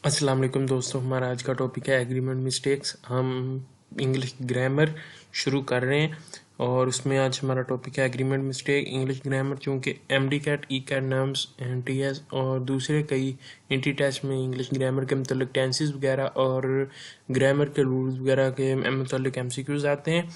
अस्सलाम वालेकुम दोस्तों, हमारा आज का टॉपिक है एग्रीमेंट मिस्टेक्स। हम इंग्लिश ग्रामर शुरू कर रहे हैं और उसमें आज हमारा टॉपिक है एग्रीमेंट मिस्टेक इंग्लिश ग्रामर। चूँकि एमडी कैट, ई कैट, नर्म्स, एनटीएस और दूसरे कई एंटी टेस्ट में इंग्लिश ग्रामर के मतलब टेंसेस वगैरह और ग्रामर के रूल्स वगैरह के मतलब एमसीक्यूज आते हैं।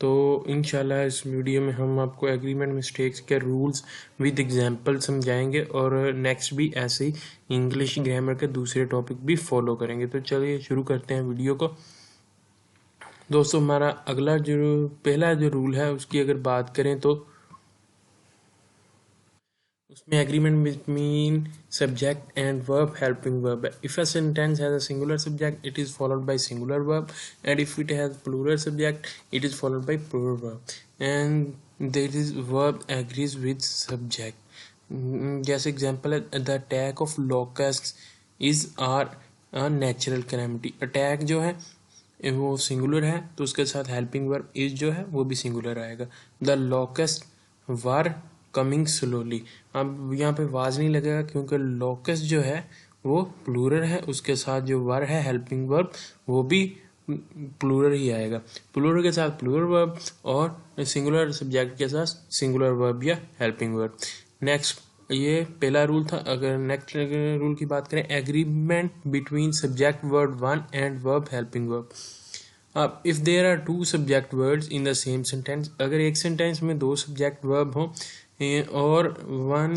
तो इंशाल्लाह इस वीडियो में हम आपको एग्रीमेंट मिस्टेक्स के रूल्स विद एग्जांपल समझाएंगे और नेक्स्ट भी ऐसे ही इंग्लिश ग्रामर के दूसरे टॉपिक भी फॉलो करेंगे। तो चलिए शुरू करते हैं वीडियो को। दोस्तों, हमारा अगला जो पहला जो रूल है उसकी अगर बात करें तो उसमें agreement between subject and verb helping verb है। If a sentence has a singular subject it is followed by singular verb and if it has plural subject it is followed by plural verb and that is verb agrees with subject. जैसे example है the attack of locust is are a natural calamity. Attack जो है वो singular है तो उसके साथ helping verb is जो है वो भी सिंगुलर आएगा। The locust were coming slowly. अब यहाँ पे वाज नहीं लगेगा क्योंकि लोकस्ट जो है वो प्लूरल है, उसके साथ जो वर है हेल्पिंग वर्ब वो भी प्लूरल ही आएगा। प्लूरल के साथ प्लूरल वर्ब और सिंगुलर सब्जेक्ट के साथ सिंगुलर वर्ब या हेल्पिंग वर्ब। नेक्स्ट, ये पहला रूल था। अगर नेक्स्ट रूल की बात करें, agreement between subject word one and verb helping verb. अब if there are two subject words in the same sentence, अगर एक सेंटेंस में दो सब्जेक्ट वर्ब हो और वन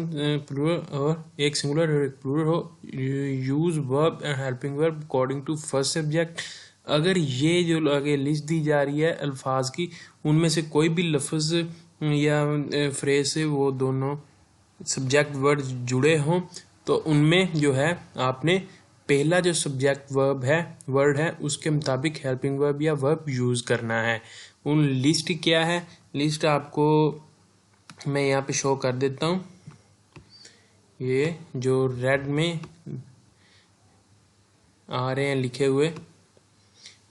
प्लूरल और एक सिंगुलर और एक प्लूरल हो, use verb and helping verb according to first subject. अगर ये जो आगे लिस्ट दी जा रही है अल्फाज की, उनमें से कोई भी लफ्ज़ या फ्रेज से वो दोनों सब्जेक्ट वर्ड जुड़े हों तो उनमें जो है आपने पहला जो सब्जेक्ट वर्ड है उसके मुताबिक हेल्पिंग वर्ब या वर्ब यूज़ करना है। उन लिस्ट क्या है, लिस्ट आपको मैं यहाँ पे शो कर देता हूँ। ये जो रेड में आ रहे हैं लिखे हुए,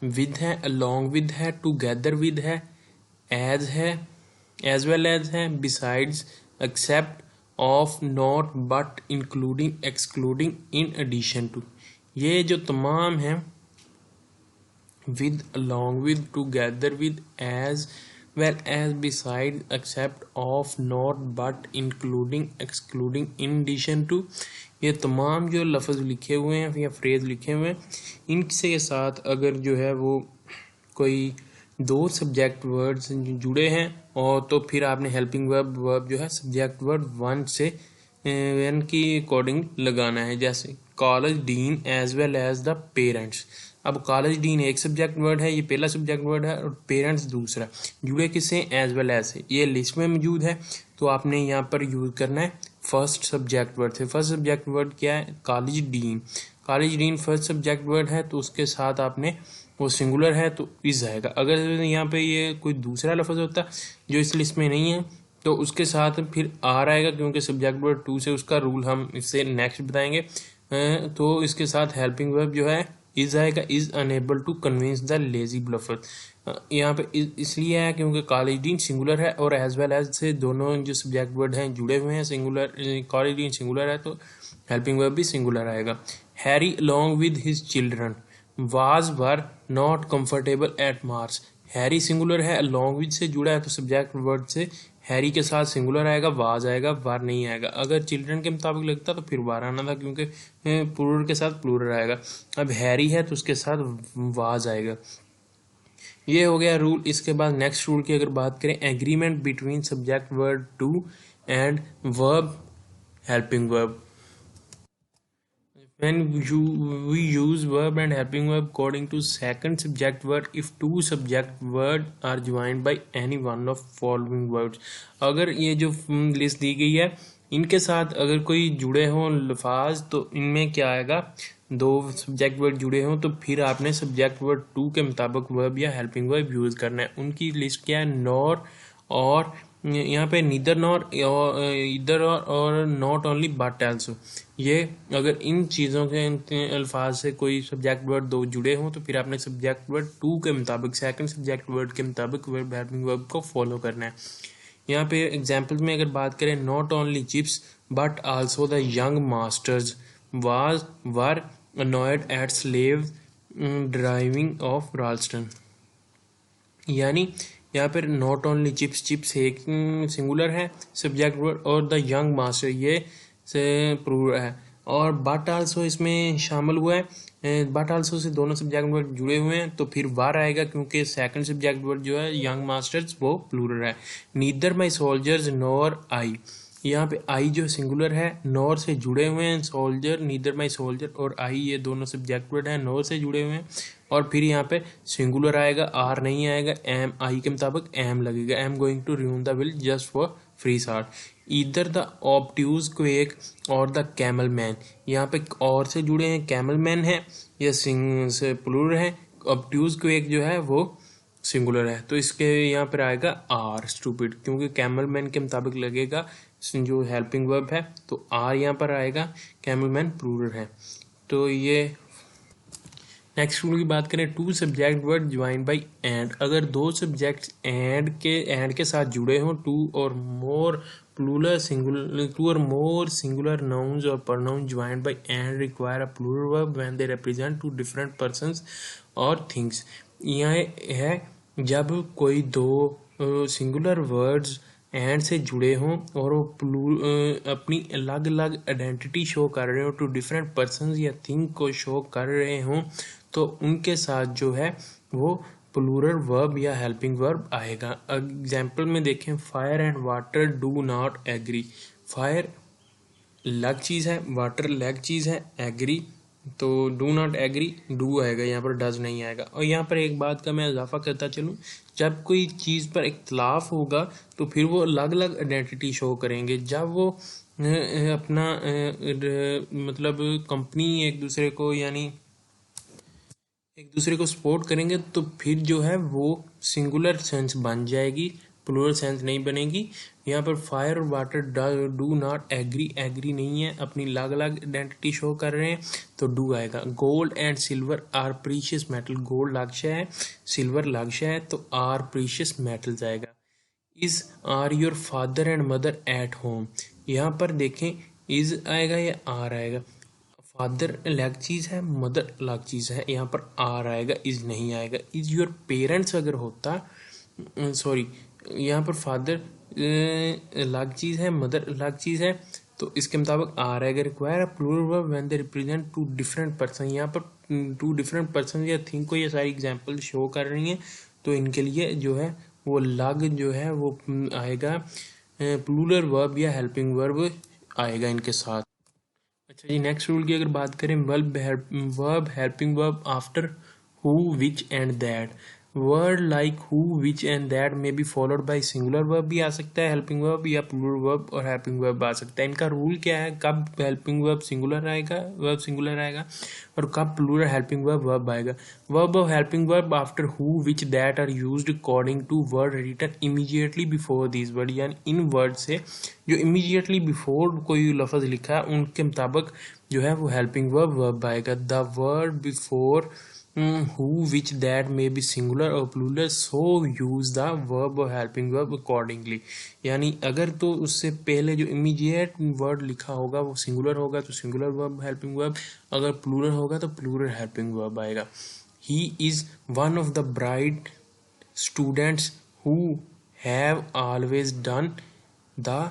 विद है, अलोंग विद है, टुगेदर विद है, एज वेल एज है, besides, except, of, not, but, including, excluding, in addition to. ये जो तमाम हैं with, along with, together with, as well as, beside, except, of, not, but, including, excluding, in addition to, ये तमाम जो लफ्ज़ लिखे हुए हैं या फ्रेज लिखे हुए हैं इनसे साथ अगर जो है वो कोई दो सब्जेक्ट वर्ड्स जुड़े हैं और तो फिर आपने हेल्पिंग वर्ब जो है सब्जेक्ट वर्ड वन से वन की अकॉर्डिंग लगाना है। जैसे college dean as well as the parents. अब कॉलेज डीन एक सब्जेक्ट वर्ड है, ये पहला सब्जेक्ट वर्ड है, और पेरेंट्स दूसरा, जुड़े किससे, एज वेल एज से। ये लिस्ट में मौजूद है तो आपने यहाँ पर यूज करना है फर्स्ट सब्जेक्ट वर्ड से। फर्स्ट सब्जेक्ट वर्ड क्या है, college dean. College dean first subject word है तो उसके साथ आपने वो सिंगुलर है तो इज आएगा। अगर यहाँ पे ये कोई दूसरा लफ्ज़ होता जो इस लिस्ट में नहीं है तो उसके साथ फिर आर आएगा क्योंकि सब्जेक्ट वर्ड टू से उसका रूल हम इससे नेक्स्ट बताएंगे। तो इसके साथ हेल्पिंग वर्ब जो है इज आएगा, is unable to convince the lazy bluffer. यहाँ पे इसलिए है क्योंकि कॉलेज डीन सिंगुलर है और एज वेल एज से दोनों जो सब्जेक्ट वर्ड हैं जुड़े हुए हैं। सिंगुलर कॉलेज डीन सिंगुलर है तो हेल्पिंग वर्ब भी सिंगुलर आएगा। Harry along with his children was were not comfortable at Mars. Harry singular है, अलॉन्ग विद से जुड़ा है तो सब्जेक्ट वर्ड से हैरी के साथ सिंगुलर आएगा, वाज आएगा, वार नहीं आएगा। अगर चिल्ड्रन के मुताबिक लगता तो फिर वार आना था क्योंकि प्लूरल के साथ प्लूरल आएगा। अब हैरी है तो उसके साथ वाज आएगा। ये हो गया रूल। इसके बाद नेक्स्ट रूल की अगर बात करें, agreement between subject word two and verb helping verb. When we use verb and helping verb according to second subject word if two subject word are joined by any one of following words। अगर ये जो list दी गई है इनके साथ अगर कोई जुड़े हों लफाज तो इनमें क्या आएगा, दो सब्जेक्ट वर्ड जुड़े हों तो फिर आपने सब्जेक्ट वर्ड टू के मुताबिक वर्ब या हेल्पिंग वर्ब यूज़ करना है। उनकी लिस्ट क्या है, नॉर और यहाँ पे नीदर नॉर इधर और नॉट ओनली बट आल्सो। ये अगर इन चीज़ों के अल्फाज से कोई सब्जेक्ट वर्ड दो जुड़े हों तो फिर आपने सब्जेक्ट वर्ड टू के मुताबिक सेकंड सब्जेक्ट वर्ड के मुताबिक वर्ब हेल्पिंग वर्ब को फॉलो करना है। यहाँ पे एग्जाम्पल में अगर बात करें, not only chips but also the young masters was were annoyed at slave driving of Ralston. यानी यहाँ पर नॉट ओनली चिप्स, चिप्स एक सिंगुलर है सब्जेक्ट वर्ड, और द यंग मास्टर ये से प्लूरल है, और बट आल्सो इसमें शामिल हुआ है। बट आल्सो से दोनों सब्जेक्ट वर्ड जुड़े हुए हैं तो फिर वार आएगा, क्योंकि सेकंड सब्जेक्ट वर्ड जो है यंग मास्टर्स वो प्लूरल है। Neither my soldiers nor I, यहाँ पे आई जो सिंगुलर है नॉर से जुड़े हुए हैं, सोल्जर नीदर माई सोल्जर और आई ये दोनों सब्जेक्ट वर्ड हैं, नॉर से जुड़े हुए हैं, और फिर यहाँ पे सिंगुलर आएगा, आर नहीं आएगा, एम आई के मुताबिक एम लगेगा। Am going to ruin the will just for free sort. इधर द ऑब्ट्यूज क्वेक और द कैमल मैन, यहाँ पे और से जुड़े हैं, कैमल मैन है या सिंग से प्लूरल है, ऑब्ट्यूज क्वेक जो है वो सिंगुलर है, तो इसके यहाँ पर आएगा आर स्टूपिड, क्योंकि कैमल मैन के मुताबिक लगेगा जो हेल्पिंग वर्ब है, तो आर यहाँ पर आएगा, कैमल मैन प्लूरल है। तो ये नेक्स्ट रूल की बात करें, two subject word join by and, अगर दो सब्जेक्ट एंड के साथ जुड़े हों, टू और मोर प्लूरल सिंगुलर, टू और मोर सिंगुलर नाउन्स और pronoun joined by and require a plural verb when they represent two different persons और थिंग्स। यहाँ है जब कोई दो सिंगुलर वर्ड्स एंड से जुड़े हों और वो अपनी अलग अलग आइडेंटिटी शो कर रहे हो टू डिफरेंट पर्सन्स या थिंग को शो कर रहे हों, तो उनके साथ जो है वो प्लूरल वर्ब या हेल्पिंग वर्ब आएगा। एग्जाम्पल में देखें, fire and water do not agree. Fire अलग चीज़ है, वाटर अलग चीज़ है, एग्री तो डू नॉट एग्री डू आएगा, यहाँ पर डज नहीं आएगा। और यहाँ पर एक बात का मैं इजाफा करता चलूँ, जब कोई चीज़ पर इख्तलाफ होगा तो फिर वो अलग अलग आइडेंटिटी शो करेंगे। जब वो अपना मतलब कंपनी एक दूसरे को यानी एक दूसरे को सपोर्ट करेंगे तो फिर जो है वो सिंगुलर सेंस बन जाएगी, प्लूरल सेंस नहीं बनेगी। यहाँ पर फायर और water do not agree, agree नहीं है, अपनी अलग अलग आइडेंटिटी शो कर रहे हैं, तो डू आएगा। Gold and silver are precious metal, gold लक्ष्य है, सिल्वर लक्ष्य है, तो आर प्रीशियस मेटल जाएगा। Is are your father and mother at home, यहाँ पर देखें इज आएगा या आर आएगा, फादर अलग चीज़ है, मदर अलग चीज़ है, यहाँ पर आर आएगा, इज नहीं आएगा। इज योर पेरेंट्स अगर होता, सॉरी यहाँ पर फादर अलग चीज़ है, मदर अलग चीज़ है, तो इसके मुताबिक आर आएगा। Require a plural verb when they represent two different person, यहाँ पर टू डिफरेंट पर्सन या थिंग को ये सारी एग्जांपल शो कर रही हैं, तो इनके लिए जो है वो अलग जो है वो आएगा, प्लूरल वर्ब या हेल्पिंग वर्ब आएगा इनके साथ। अच्छा जी, नेक्स्ट रूल की अगर बात करें, verb helping verb after who which and that, word like who which and that में be followed by singular verb भी आ सकता है हेल्पिंग वर्ब, या प्लूरल वर्ब और हेल्पिंग वर्ब आ सकता है। इनका रूल क्या है, कब हेल्पिंग वर्ब सिंगुलर आएगा और कब प्लूरल हेल्पिंग वर्ब आएगा। वर्ब और helping verb after who which that are used according to word written immediately before this word, यानी इन वर्ड से जो इमीडिएटली बिफोर कोई लफ्ज़ लिखा है उनके मुताबिक जो है वो हेल्पिंग वर्ब आएगा। The word before who which that may be singular or plural, so use the verb or helping verb accordingly, यानी अगर तो उससे पहले जो इमीडिएट वर्ड लिखा होगा वो सिंगुलर होगा तो सिंगुलर वर्ब हेल्पिंग वर्ब, अगर प्लूरल होगा तो प्लूरल हेल्पिंग वर्ब आएगा। he is one of the bright students who have always done the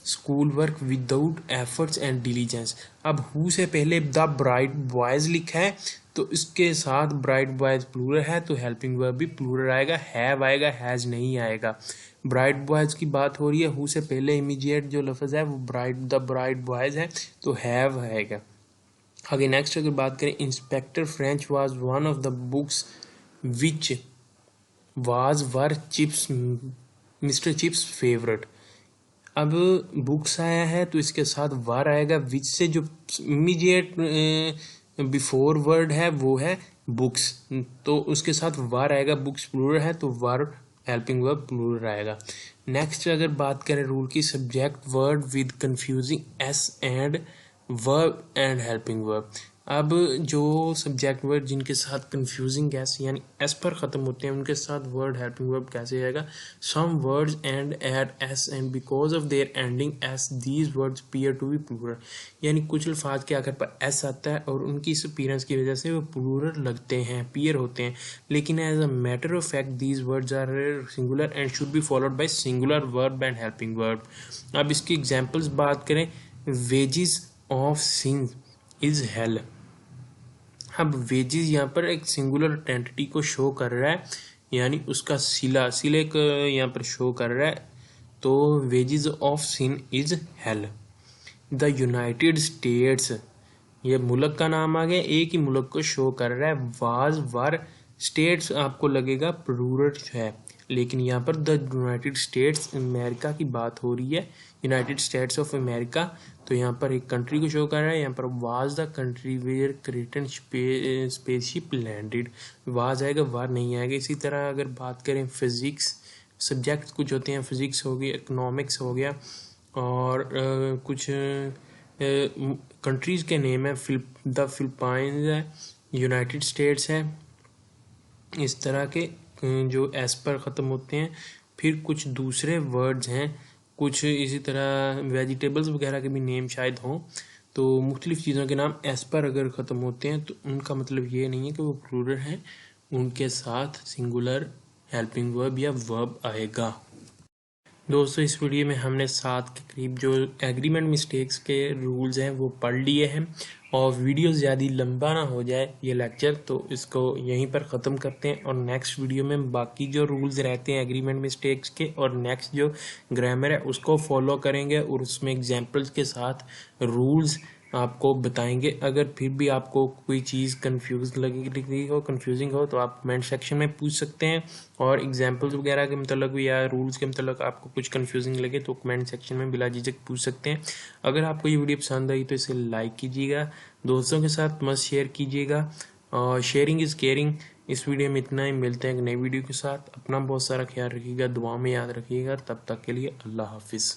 school work without efforts and diligence. अब हु से पहले द ब्राइट बॉयज लिखा है तो इसके साथ ब्राइट बॉयज प्लूरल है तो हेल्पिंग वर्ब भी प्लूरल आएगा, हैव आएगा, हैज नहीं आएगा। ब्राइट बॉयज की बात हो रही है, हु से पहले इमीडिएट जो लफ्ज़ है वो द ब्राइट बॉयज है तो हैव आएगा। आगे नेक्स्ट अगर बात करें, inspector French was one of the books which were chips mister chips favourite. अब बुक्स आया है तो इसके साथ वर आएगा, विच से जो इमीडिएट बिफोर वर्ड है वो है बुक्स, तो उसके साथ वर आएगा, बुक्स प्लूरल है तो वर हेल्पिंग वर्ब प्लूरल आएगा। नेक्स्ट अगर बात करें रूल की, subject word with confusing S and verb and helping verb, अब जो सब्जेक्ट वर्ड जिनके साथ कंफ्यूजिंग कैसे यानी एस पर ख़त्म होते हैं उनके साथ वर्ड हेल्पिंग वर्ब कैसे आएगा। Some words end at S and because of their ending S these words appear to be plural, यानी कुछ अल्फाज के आखिर पर एस आता है और उनकी इस अपीयरेंस की वजह से वो प्लूरल लगते हैं, अपीयर होते हैं, लेकिन as a matter of fact these words are singular and should be followed by singular verb and helping verb. अब इसकी एग्जांपल्स बात करें, wages of sin is hell. अब वेजेस यहाँ पर एक सिंगुलर आइडेंटिटी को शो कर रहा है, यानी उसका सिले को यहाँ पर शो कर रहा है, तो wages of sin is hell. The United States, ये मुल्क का नाम आ गया, एक ही मुल्क को शो कर रहा है। वाज वर, स्टेट्स आपको लगेगा प्लूरल है, लेकिन यहाँ पर द यूनाइटेड स्टेट्स अमेरिका की बात हो रही है, यूनाइटेड स्टेट्स ऑफ अमेरिका, तो यहाँ पर एक कंट्री को शो कर रहा है। यहाँ पर was the country where Creighton spaceship landed, was आएगा, वार नहीं आएगा। इसी तरह अगर बात करें फिजिक्स, सब्जेक्ट्स कुछ होते हैं, फिजिक्स हो गई, इकोनॉमिक्स हो गया, और कुछ कंट्रीज़ के नेम है, द फिलिपाइंस है, यूनाइटेड स्टेट्स है, इस तरह के जो एस पर ख़त्म होते हैं। फिर कुछ दूसरे वर्ड्स हैं, कुछ इसी तरह वेजिटेबल्स वगैरह के भी नेम शायद हों, तो मुख्तलिफ़ चीज़ों के नाम एस पर अगर ख़त्म होते हैं तो उनका मतलब ये नहीं है कि वो प्लूरल हैं, उनके साथ सिंगुलर हेल्पिंग वर्ब या वर्ब आएगा। दोस्तों इस वीडियो में हमने 7 के करीब जो एग्रीमेंट मिस्टेक्स के रूल्स हैं वो पढ़ लिए हैं, और वीडियो ज़्यादा लंबा ना हो जाए ये लेक्चर, तो इसको यहीं पर ख़त्म करते हैं, और नेक्स्ट वीडियो में बाकी जो रूल्स रहते हैं एग्रीमेंट मिस्टेक्स के और नेक्स्ट जो ग्रामर है उसको फॉलो करेंगे, और उसमें एग्जांपल्स के साथ रूल्स आपको बताएंगे। अगर फिर भी आपको कोई चीज़ कंफ्यूजिंग हो तो आप कमेंट सेक्शन में पूछ सकते हैं, और एग्जांपल्स वगैरह के मतलब या रूल्स के मतलब आपको कुछ कंफ्यूजिंग लगे तो कमेंट सेक्शन में बिला झिझक पूछ सकते हैं। अगर आपको ये वीडियो पसंद आई तो इसे लाइक कीजिएगा, दोस्तों के साथ मस्त शेयर कीजिएगा, और शेयरिंग इज़ केयरिंग। इस वीडियो में इतना ही, मिलते हैं एक नई वीडियो के साथ। अपना बहुत सारा ख्याल रखिएगा, दुआ में याद रखिएगा। तब तक के लिए अल्लाह हाफिज़।